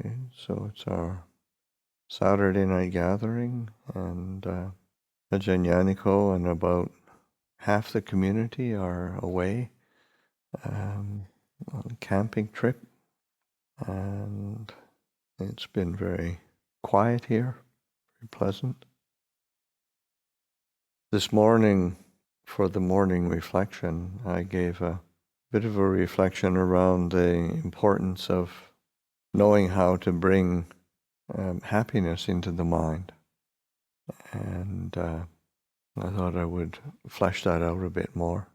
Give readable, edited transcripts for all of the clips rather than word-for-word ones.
Okay, so it's our Saturday night gathering, and Ajahn Yaniko and about half the community are away on a camping trip, and it's been very quiet here, very pleasant. This morning, for the morning reflection, I gave a bit of a reflection around the importance of knowing how to bring happiness into the mind. And I thought I would flesh that out a bit more.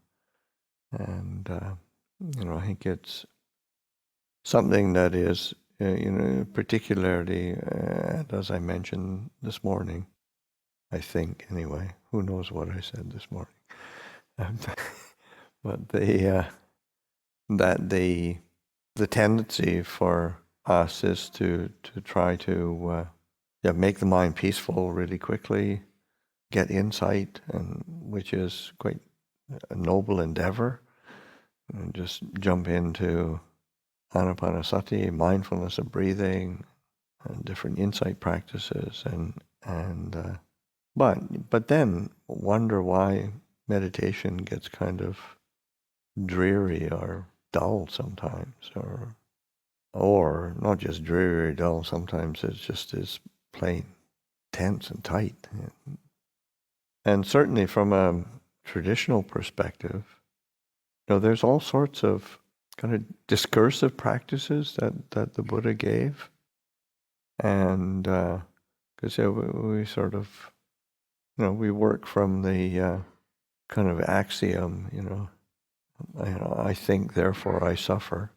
And, I think it's something that is, particularly, as I mentioned this morning, I think anyway, who knows what I said this morning. But the tendency for us is to try to make the mind peaceful really quickly, get insight, and which is quite a noble endeavor, and just jump into anapanasati, mindfulness of breathing, and different insight practices, but then wonder why meditation gets kind of dreary or dull sometimes, or not just dreary or dull. Sometimes it just is plain tense and tight. And certainly from a traditional perspective, there's all sorts of kind of discursive practices that the Buddha gave. And because we sort of, we work from the kind of axiom, I think, therefore I suffer.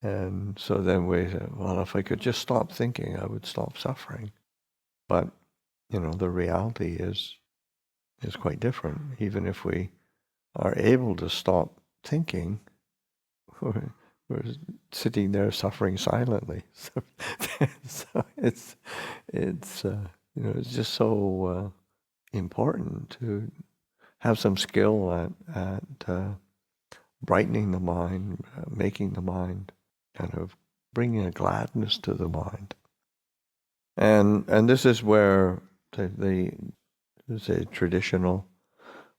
And so then we say, well, if I could just stop thinking, I would stop suffering. But, the reality is quite different. Even if we are able to stop thinking, we're sitting there suffering silently. So it's just so important to have some skill at brightening the mind, making the mind, kind of bringing a gladness to the mind. And this is where the traditional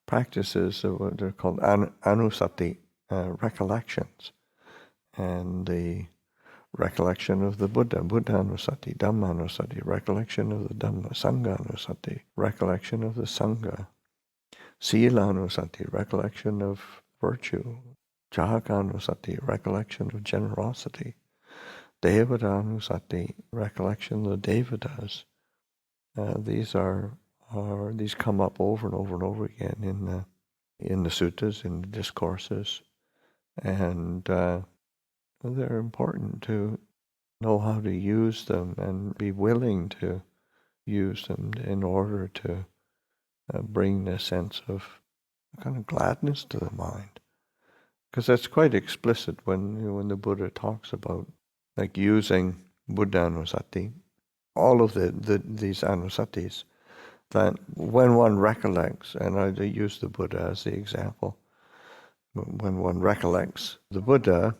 practices, what they're called anusati, recollections, and the recollection of the Buddha, Buddhanusati, Dhammanusati, recollection of the Dhamma, Sanghanusati, recollection of the Sangha, Silanusati, recollection of virtue, Jahakanusati, recollection of generosity, Devadanusati, recollection of the Devatas. These come up over and over and over again in the suttas, in the discourses, and they're important to know how to use them and be willing to use them in order to bring this sense of kind of gladness to the mind. Because that's quite explicit when the Buddha talks about like using Buddhanusati, all of these anusatis, that when one recollects, and I use the Buddha as the example, when one recollects the Buddha,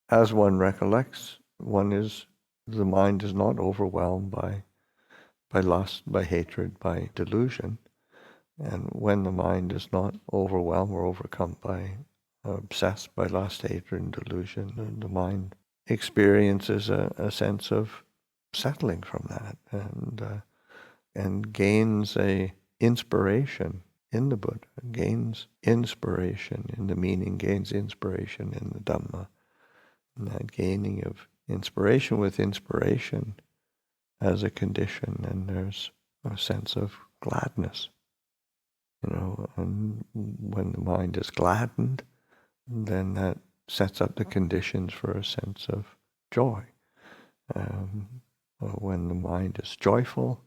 as one recollects, the mind is not overwhelmed by lust, by hatred, by delusion. And when the mind is not overwhelmed or overcome by, obsessed by lust, hatred, and delusion, the mind experiences a sense of settling from that, and gains a inspiration in the Buddha, gains inspiration in the meaning, gains inspiration in the Dhamma. And that gaining of inspiration with inspiration as a condition, and there's a sense of gladness. And when the mind is gladdened, then that sets up the conditions for a sense of joy. When the mind is joyful,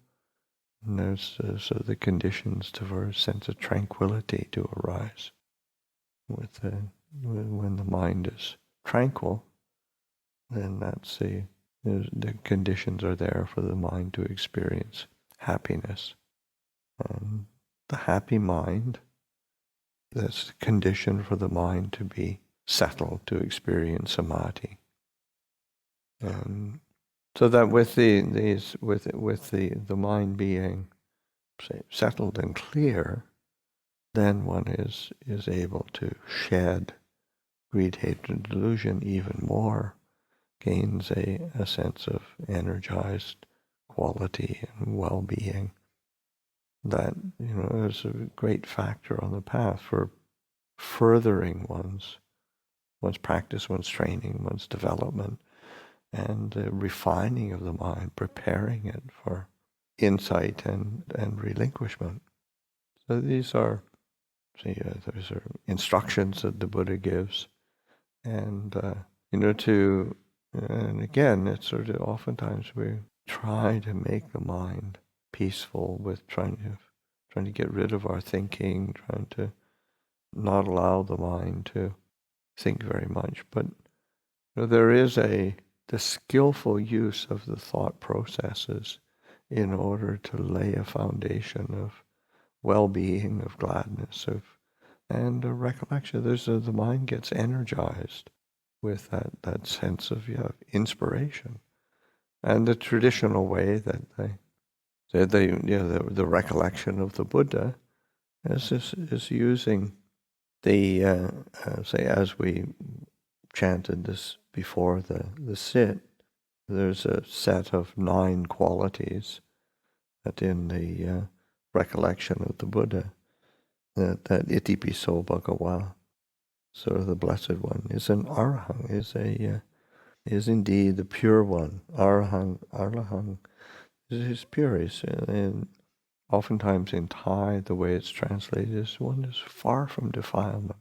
there's the conditions for a sense of tranquility to arise. When the mind is tranquil, then that's the conditions are there for the mind to experience happiness. And the happy mind, that's the condition for the mind to be settled, to experience samadhi. And So that with the mind being, say, settled and clear, then one is able to shed greed, hatred, delusion even more, gains a sense of energized quality and well-being. That, is a great factor on the path for furthering one's practice, one's training, one's development, and the refining of the mind, preparing it for insight and relinquishment. So these are, those are instructions that the Buddha gives, and and again, it's sort of oftentimes we try to make the mind peaceful with trying to get rid of our thinking, trying to not allow the mind to think very much. But there is the skillful use of the thought processes in order to lay a foundation of well-being, of gladness, and a recollection. The mind gets energized with that sense of inspiration, and the traditional way that the recollection of the Buddha is using the say, as we chanted this before the sit, there's a set of 9 qualities that in the recollection of the Buddha, that iti piso bhagawa, so the Blessed One, is an arahant, is indeed the pure one. Arahang is pure. And oftentimes in Thai, the way it's translated is one is far from defilement.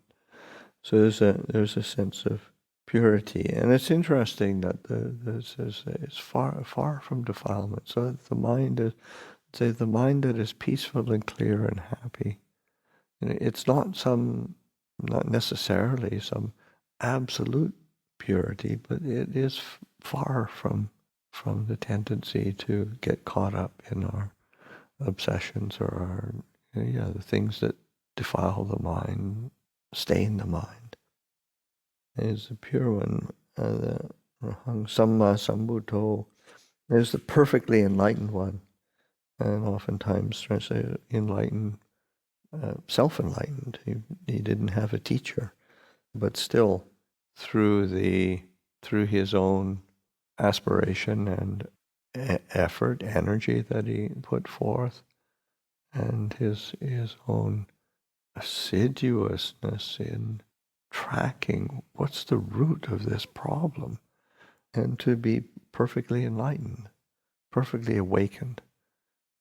So there's a sense of purity, and it's interesting that it's far from defilement. So the mind that is peaceful and clear and happy. It's not necessarily some absolute purity, but it is far from the tendency to get caught up in our obsessions or our the things that defile the mind, stain the mind. Is the pure one. The Rahang Samma Sambuddho is the perfectly enlightened one, and oftentimes translated enlightened, self-enlightened. He didn't have a teacher, but still, through his own aspiration and effort, energy that he put forth, and his own assiduousness in tracking what's the root of this problem, and to be perfectly enlightened, perfectly awakened.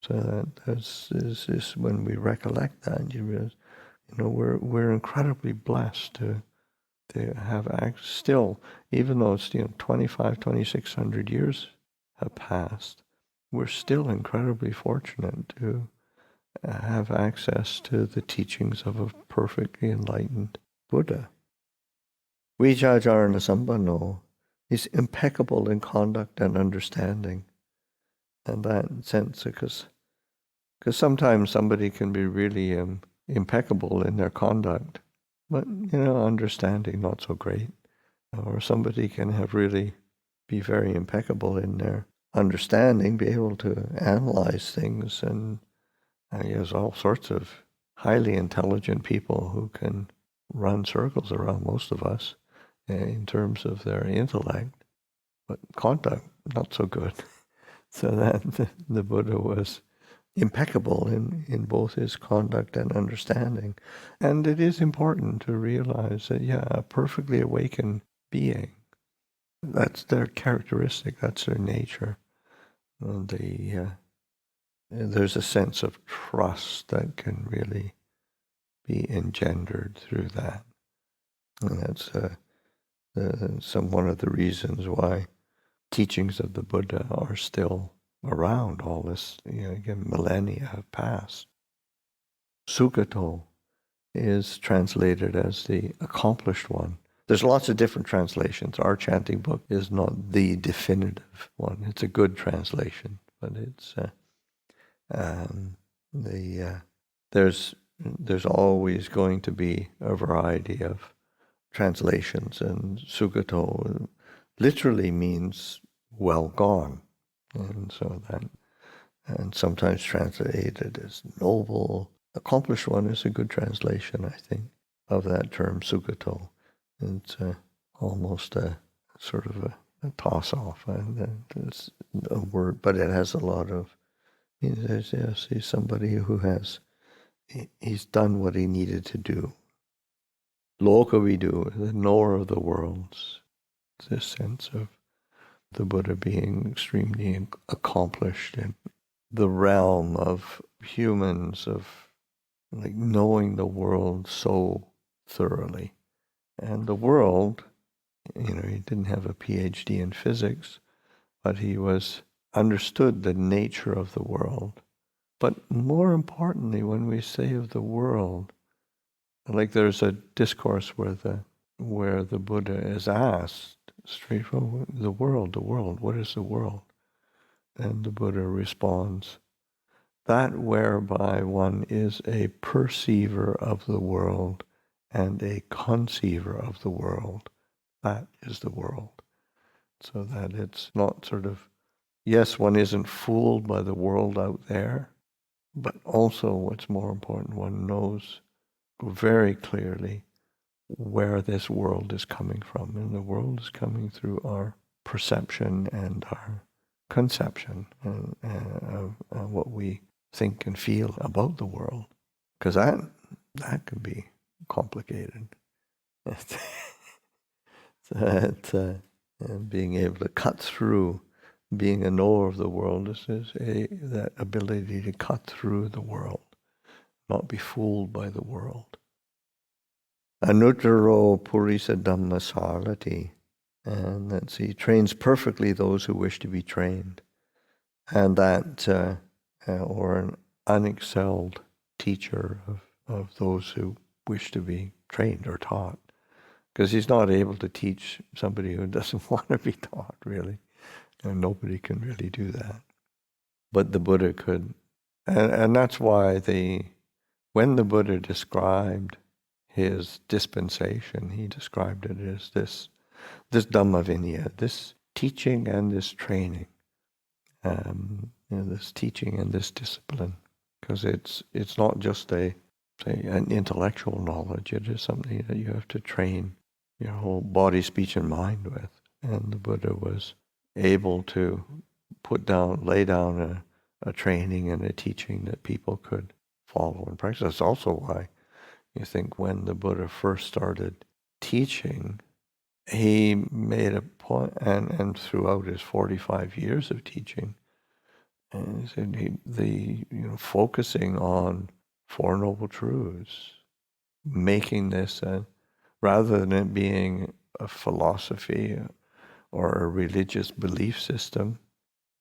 So that is when we recollect that, you realize, we're incredibly blessed to have still, even though it's 2,600 years have passed, we're still incredibly fortunate to have access to the teachings of a perfectly enlightened Buddha. Vijajarana Sampanno is impeccable in conduct and understanding. And that sense, because sometimes somebody can be really impeccable in their conduct, but, understanding not so great. Or somebody can be very impeccable in their understanding, be able to analyze things, and there's all sorts of highly intelligent people who can run circles around most of us in terms of their intellect, but conduct not so good. So that the Buddha was impeccable in both his conduct and understanding. And it is important to realize that, a perfectly awakened being, that's their characteristic, that's their nature. There's a sense of trust that can really be engendered through that. And that's one of the reasons why teachings of the Buddha are still around. All this, again, millennia have passed. Sukhato is translated as the accomplished one. There's lots of different translations. Our chanting book is not the definitive one. It's a good translation, but it's there's always going to be a variety of translations, and Sukhato literally means well gone. And so that, and sometimes translated as noble. Accomplished one is a good translation, I think, of that term, sugato. It's almost a sort of a toss-off. It's a word, but it has a lot of, yes, he's somebody who he's done what he needed to do. Lokavidu, the knower of the worlds. This sense of the Buddha being extremely accomplished in the realm of humans, of like knowing the world so thoroughly. And the world, he didn't have a PhD in physics, but he understood the nature of the world. But more importantly, when we say of the world, like there's a discourse where the Buddha is asked straightforward, the world, what is the world? And the Buddha responds, that whereby one is a perceiver of the world and a conceiver of the world, that is the world. So that it's not sort of, yes, one isn't fooled by the world out there, but also what's more important, one knows very clearly where this world is coming from. And the world is coming through our perception and our conception of what we think and feel about the world. Because that can be complicated. And being able to cut through, being a knower of the world is that ability to cut through the world, not be fooled by the world. Anuttaro Purisa Dhamma Sarati, and that he trains perfectly those who wish to be trained, and that, or an unexcelled teacher of those who wish to be trained or taught, because he's not able to teach somebody who doesn't want to be taught, really, and nobody can really do that. But the Buddha could, and that's why when the Buddha described his dispensation, he described it as this Dhamma Vinaya, this teaching and this training, this teaching and this discipline, because it's not just an intellectual knowledge. It is something that you have to train your whole body, speech, and mind with. And the Buddha was able to lay down a training and a teaching that people could follow and practice. That's also why you think when the Buddha first started teaching, he made a point, and throughout his 45 years of teaching, and he said focusing on Four Noble Truths, making this rather than it being a philosophy or a religious belief system,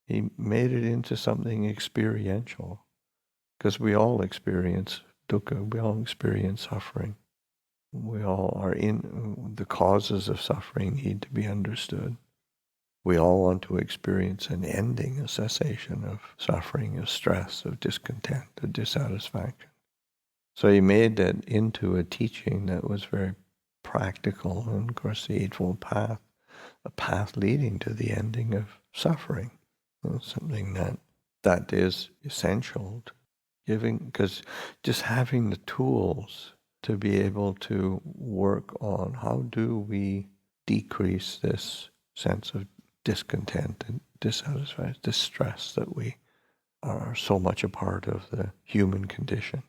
he made it into something experiential, because we all experience dukkha, we all experience suffering. We all are the causes of suffering need to be understood. We all want to experience an ending, a cessation of suffering, of stress, of discontent, of dissatisfaction. So he made that into a teaching that was very practical, and of course the Eightfold Path, a path leading to the ending of suffering. Something that is essential to giving, because just having the tools to be able to work on how do we decrease this sense of discontent and dissatisfaction, distress that we are so much a part of the human condition.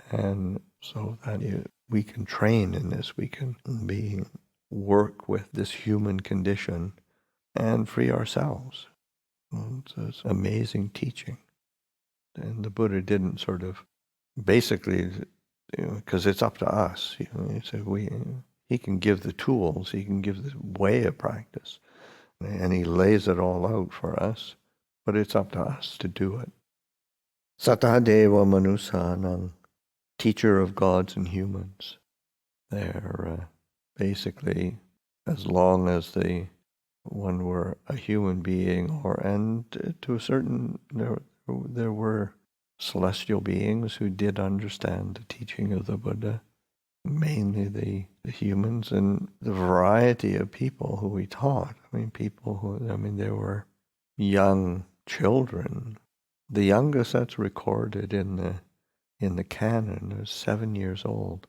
And so that we can train in this, we can work with this human condition and free ourselves. It's amazing teaching. And the Buddha didn't sort of, basically, because it's up to us. He said he can give the tools, he can give the way of practice, and he lays it all out for us, but it's up to us to do it. Satadeva Manusanang, teacher of gods and humans. They're basically, as long as one were a human being, and to a certain, there were celestial beings who did understand the teaching of the Buddha. mainly the humans and the variety of people who we taught. I mean, there were young children. The youngest that's recorded in the canon is 7 years old,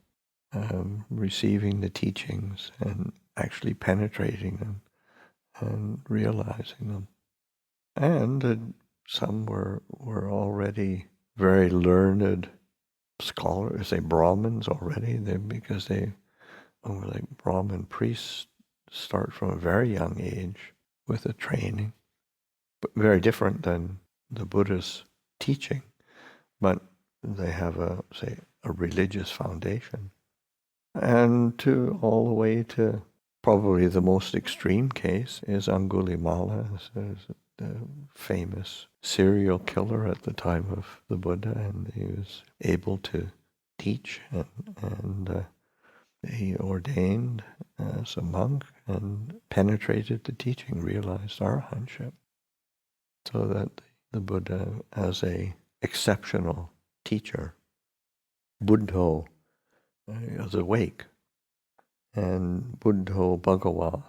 receiving the teachings and actually penetrating them and realizing them. And some were already very learned scholars, say Brahmins already, because they were like Brahmin priests start from a very young age with a training, but very different than the Buddha's teaching, but they have a religious foundation. And to all the way to probably the most extreme case is Angulimala, the famous serial killer at the time of the Buddha, and he was able to teach, and he ordained as a monk and penetrated the teaching, realized arahantship, so that the Buddha, as a exceptional teacher, Buddho, is awake. And Buddho Bhagawa.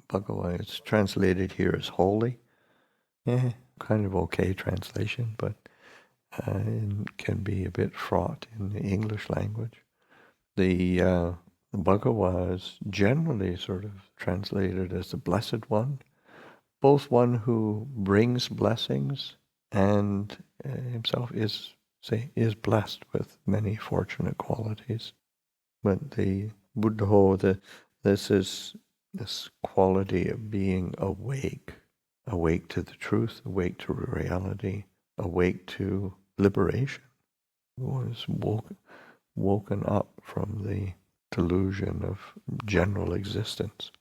Bhagawa is translated here as holy. Kind of okay translation, but it can be a bit fraught in the English language. The Bhagawa is generally sort of translated as the Blessed One, both one who brings blessings and himself is blessed with many fortunate qualities. But the Buddho, this quality of being awake to the truth, awake to reality, awake to liberation, was woken up from the delusion of general existence.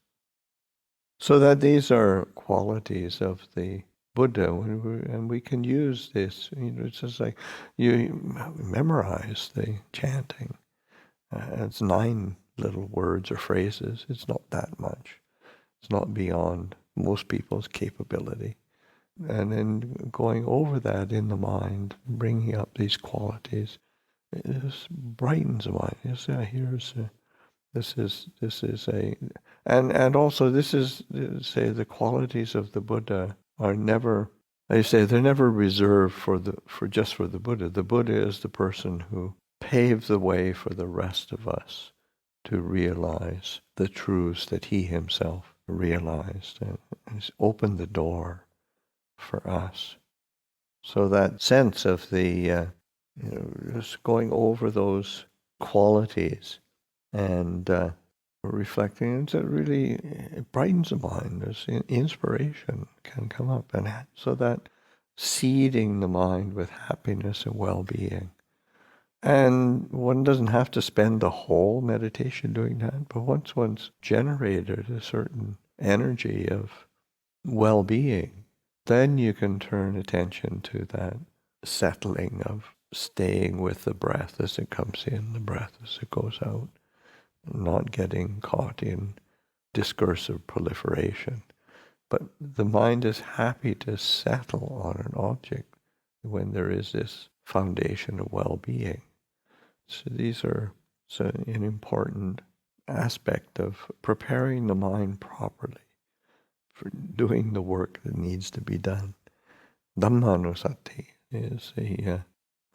So that these are qualities of the Buddha, and we can use this. It's just like you memorize the chanting. It's 9 little words or phrases. It's not that much. It's not beyond most people's capability. And then going over that in the mind, bringing up these qualities, it just brightens the mind. You say, and also this is, say, the qualities of the Buddha are never, they say they're never reserved for just the Buddha. The Buddha is the person who paved the way for the rest of us to realize the truths that he himself realized, and has opened the door for us. So that sense of the, just going over those qualities and reflecting, it really it brightens the mind. There's inspiration can come up, and so that seeding the mind with happiness and well-being. And one doesn't have to spend the whole meditation doing that, but once one's generated a certain energy of well-being, then you can turn attention to that settling of staying with the breath as it comes in, the breath as it goes out, not getting caught in discursive proliferation. But the mind is happy to settle on an object when there is this foundation of well-being. So these are an important aspect of preparing the mind properly for doing the work that needs to be done. Dhammanusati is a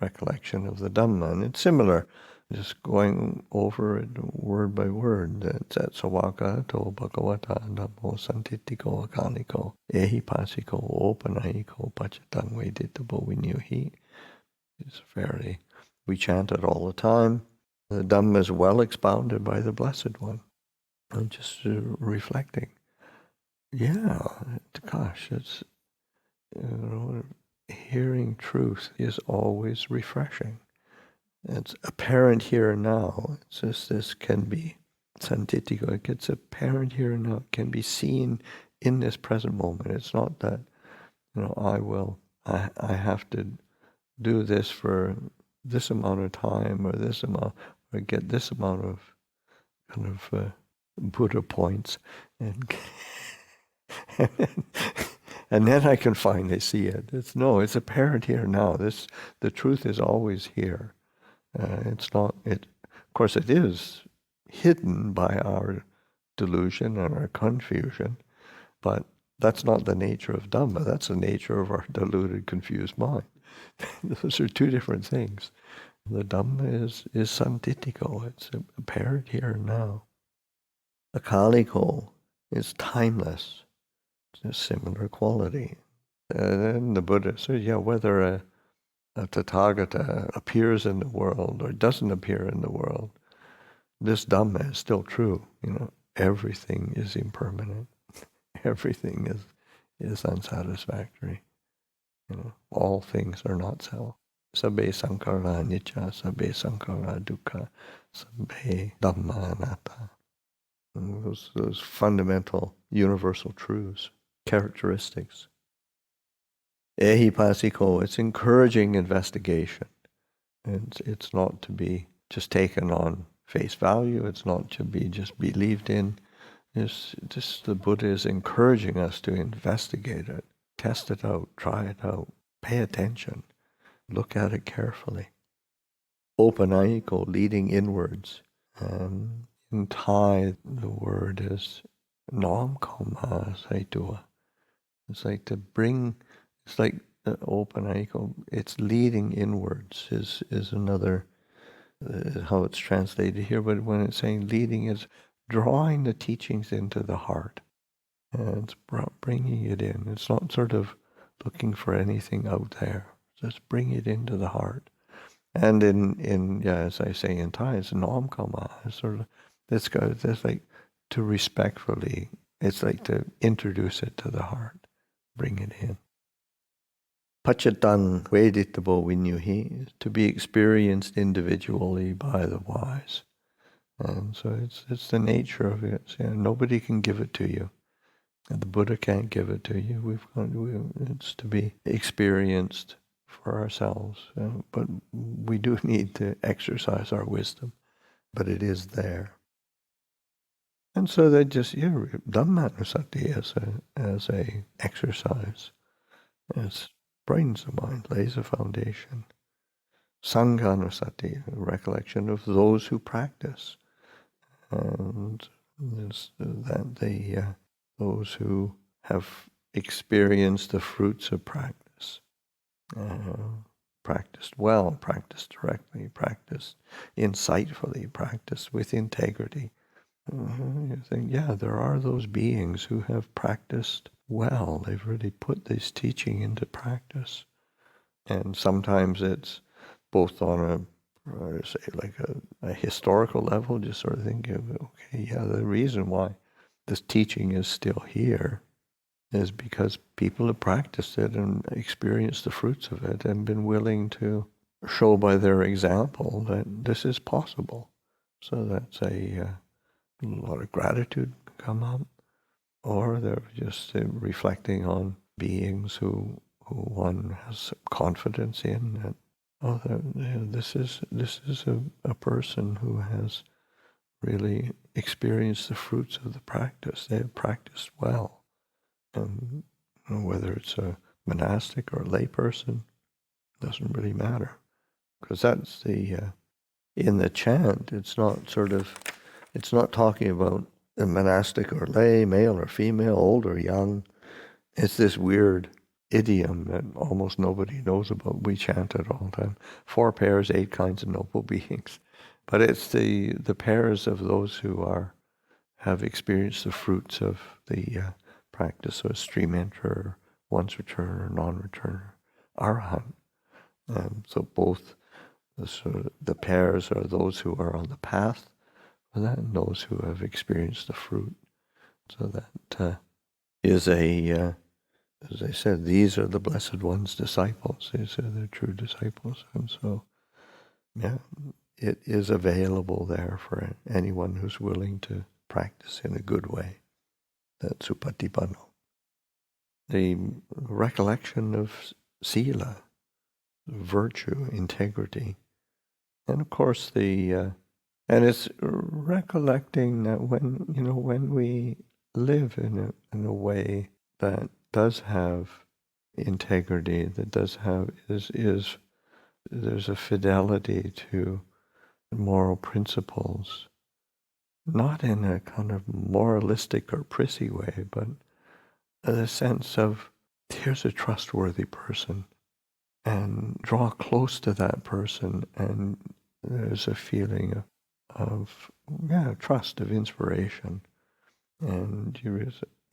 recollection of the Dhamma, and it's similar, just going over it word by word. Sawaka to Bhagavata Dhammo Santitiko Akaniko Ehi Pasiko Opanahiko Pachatang Veditabo Vinyuhi. It's we chant it all the time. The Dhamma is well expounded by the Blessed One. I'm just reflecting. Yeah, gosh, it's, hearing truth is always refreshing. It's apparent here and now. It's just this can be santitiko. It's apparent here and now. It can be seen in this present moment. It's not that, I have to do this for this amount of time or this amount, or get this amount of kind of Buddha points, and and then I can finally see it. It's apparent here now. The truth is always here. It's not. Of course, it is hidden by our delusion and our confusion, but that's not the nature of Dhamma. That's the nature of our deluded, confused mind. Those are two different things. The Dhamma is santitiko. It's apparent here and now. The kaliko is timeless. It's a similar quality. And then the Buddha says, yeah, whether a Tathagata appears in the world or doesn't appear in the world, this Dhamma is still true. Everything is impermanent. Everything is unsatisfactory. All things are not self. Sabbe sankhara anicca, sabbe sankhara dukkha, sabbe dhamma anatta. Those fundamental universal truths, characteristics. Ehipasiko, it's encouraging investigation. It's not to be just taken on face value. It's not to be just believed in. The Buddha is encouraging us to investigate it, test it out, try it out, pay attention, look at it carefully. Opanayiko, leading inwards. In Thai, the word is nom koma saitua. It's like to bring, it's like opanayiko, it's leading inwards is another, how it's translated here, but when it's saying leading, is drawing the teachings into the heart. And it's bringing it in. It's not sort of looking for anything out there. Just bring it into the heart. And as I say in Thai, it's nom kama. It's sort of, it's like to respectfully, it's like to introduce it to the heart, bring it in. Pachatang veditabo vinyuhi, to be experienced individually by the wise. And so it's the nature of it. Nobody can give it to you. And the Buddha can't give it to you. It's to be experienced for ourselves. But we do need to exercise our wisdom. But it is there. And so they just, Dhammanusati as a exercise, as brightens the mind, lays a foundation. Sanghanusati, a recollection of those who practice. And those who have experienced the fruits of practice, practiced well, practiced directly, practiced insightfully, practiced with integrity. You think, there are those beings who have practiced well. They've really put this teaching into practice. And sometimes it's both on a historical level, just sort of thinking, the reason why this teaching is still here is because people have practiced it and experienced the fruits of it and been willing to show by their example that this is possible. So that's a lot of gratitude come up. Or they're just reflecting on beings who one has confidence in, that this is a person who has really experienced the fruits of the practice. They have practiced well. And whether it's a monastic or a lay person, doesn't really matter. Because that's in the chant, it's not talking about a monastic or lay, male or female, old or young. It's this weird idiom that almost nobody knows about. We chant it all the time. 4 pairs, 8 kinds of noble beings. But it's the pairs of those who have experienced the fruits of the practice. So a stream enterer, once returner, non-returner, arahant. So both the pairs are those who are on the path for that and those who have experienced the fruit. So that is as I said, these are the Blessed One's disciples. These are the true disciples. And so, it is available there for anyone who's willing to practice in a good way. That's Supatipanno. The recollection of sila, virtue, integrity. And of course and it's recollecting that when we live in a way that does have integrity, that does have there's a fidelity to moral principles, not in a kind of moralistic or prissy way, but a sense of, here's a trustworthy person, and draw close to that person, and there's a feeling of trust, of inspiration, and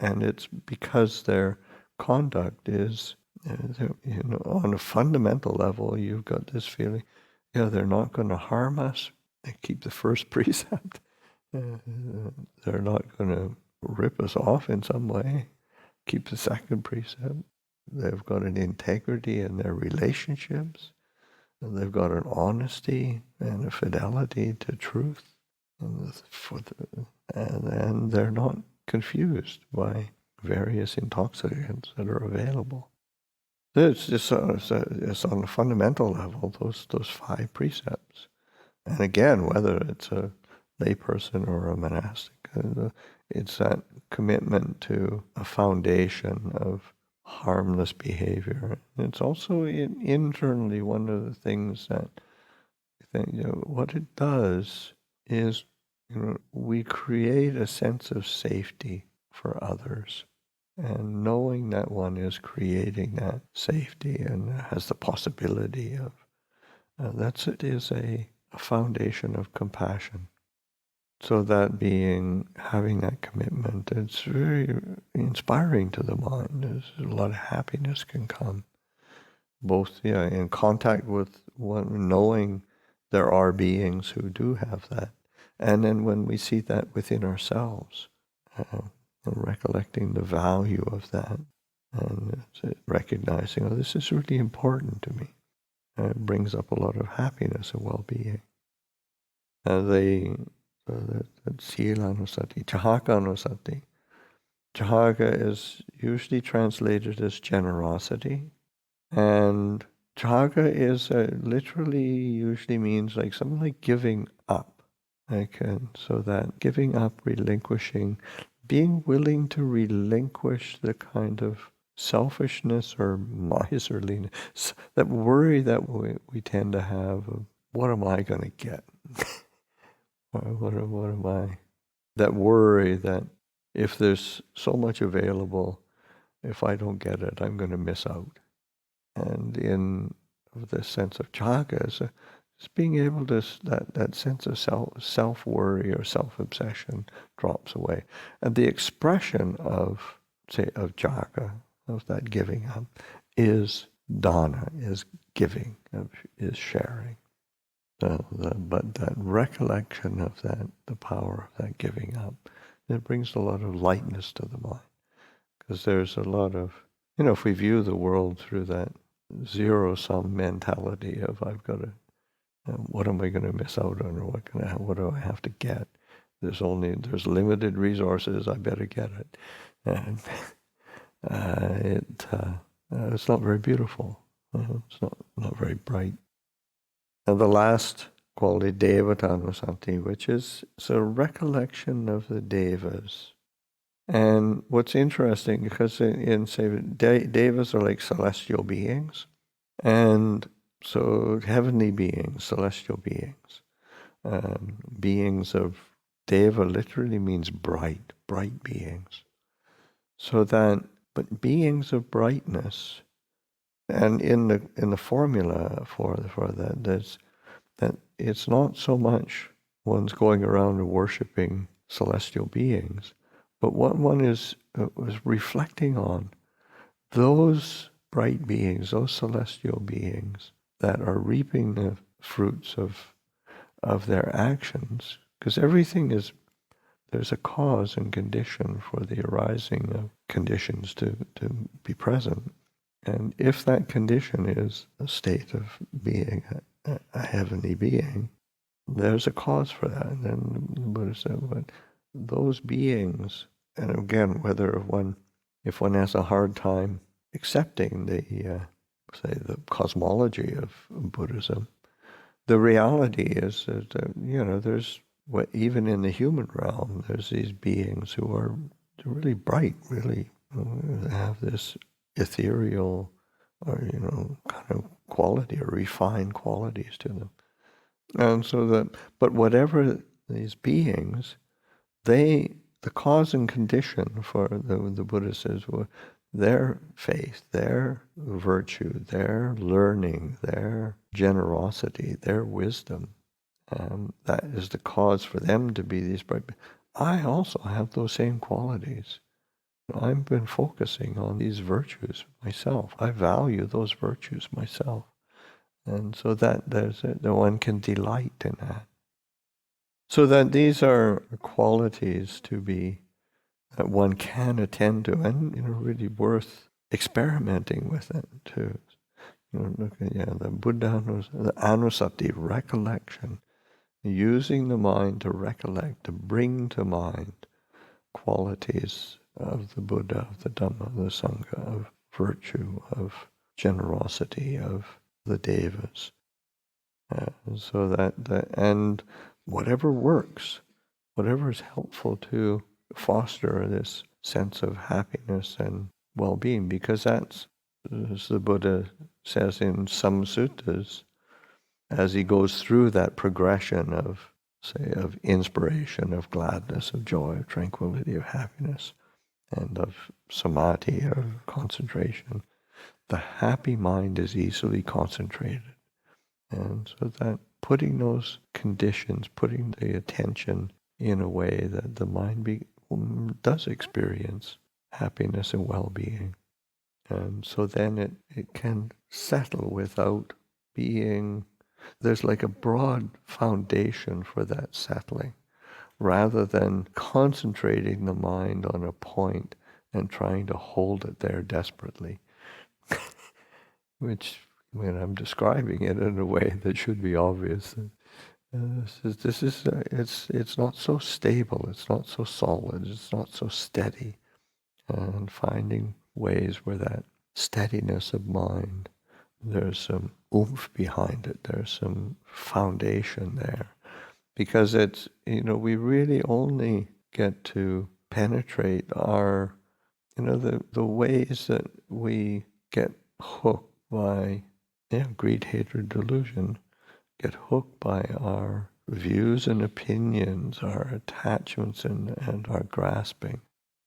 it's because their conduct is, on a fundamental level, you've got this feeling, they're not going to harm us. They keep the first precept. They're not going to rip us off in some way. Keep the second precept. They've got an integrity in their relationships. And they've got an honesty and a fidelity to truth. And they're not confused by various intoxicants that are available. It's just it's on a fundamental level, those 5 precepts. And again, whether it's a layperson or a monastic, it's that commitment to a foundation of harmless behavior. It's also internally one of the things that I think, what it does is, we create a sense of safety for others. And knowing that one is creating that safety and has the possibility of, it is a foundation of compassion. So that having that commitment, it's very inspiring to the mind. There's a lot of happiness can come, both in contact with one, knowing there are beings who do have that, and then when we see that within ourselves, recollecting the value of that, and recognizing, this is really important to me. It brings up a lot of happiness and well-being. Sila no sati, Chahaka no sati. Chahaka is usually translated as generosity, and Chahaka is literally usually means like something like giving up. So that giving up, relinquishing, being willing to relinquish the kind of selfishness or miserliness, that worry that we tend to have of, what am I going to get? What am I? That worry that if there's so much available, if I don't get it, I'm going to miss out. And in this sense of Chaga, is being able to, that sense of self-worry or self-obsession drops away. And the expression of Chaga, of that giving up, is dana, is giving, is sharing. But that recollection of that, the power of that giving up, it brings a lot of lightness to the mind. Because there's a lot of, if we view the world through that zero-sum mentality of, I've got to, what am I going to miss out on, or what do I have to get? There's limited resources, I better get it. And it's not very beautiful. It's not very bright. And the last quality, Devatanusati, which is a recollection of the Devas. And what's interesting, because Devas are like celestial beings, and so heavenly beings, celestial beings, beings of Deva literally means bright beings. So that, but beings of brightness. And in the formula for that, there's that it's not so much one's going around and worshiping celestial beings, but what one is reflecting on those bright beings, those celestial beings that are reaping the fruits of their actions, because everything there's a cause and condition for the arising of conditions to be present. And if that condition is a state of being a heavenly being, there's a cause for that. And then the Buddha said, but those beings, and again, if one has a hard time accepting the cosmology of Buddhism, the reality is that, there's even in the human realm, there's these beings who are really bright, really have this ethereal or, kind of quality or refined qualities to them. And so but whatever these beings, the cause and condition for the Buddha says were their faith, their virtue, their learning, their generosity, their wisdom. That is the cause for them to be these bright. I also have those same qualities. I've been focusing on these virtues myself. I value those virtues myself. And so that the one can delight in that. So that these are qualities to be that one can attend to, and really worth experimenting with it too. Look at the Buddha, the anusati, recollection, using the mind to recollect, to bring to mind qualities of the Buddha, of the Dhamma, of the Sangha, of virtue, of generosity, of the Devas. So that and whatever works, whatever is helpful to foster this sense of happiness and well-being, because that's, as the Buddha says in some suttas, as he goes through that progression of, say, of inspiration, of gladness, of joy, of tranquility, of happiness, and of samadhi, of concentration, the happy mind is easily concentrated. And so that putting those conditions, putting the attention in a way that the mind does experience happiness and well-being. And so then it can settle without being, there's like a broad foundation for that settling, rather than concentrating the mind on a point and trying to hold it there desperately, which, when I'm describing it in a way that should be obvious, it's not so stable, it's not so solid, it's not so steady, and finding ways where that steadiness of mind, there's some oomph behind it, there's some foundation there, because it's, we really only get to penetrate our, the ways that we get hooked by greed, hatred, delusion, get hooked by our views and opinions, our attachments and our grasping.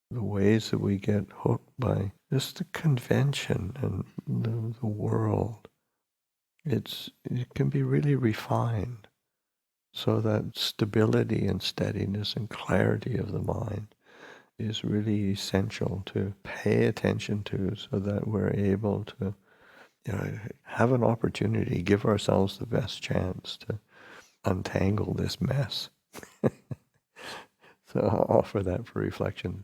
The ways that we get hooked by just the convention and the world. It can be really refined, so that stability and steadiness and clarity of the mind is really essential to pay attention to, so that we're able to have an opportunity, give ourselves the best chance to untangle this mess. So I'll offer that for reflection.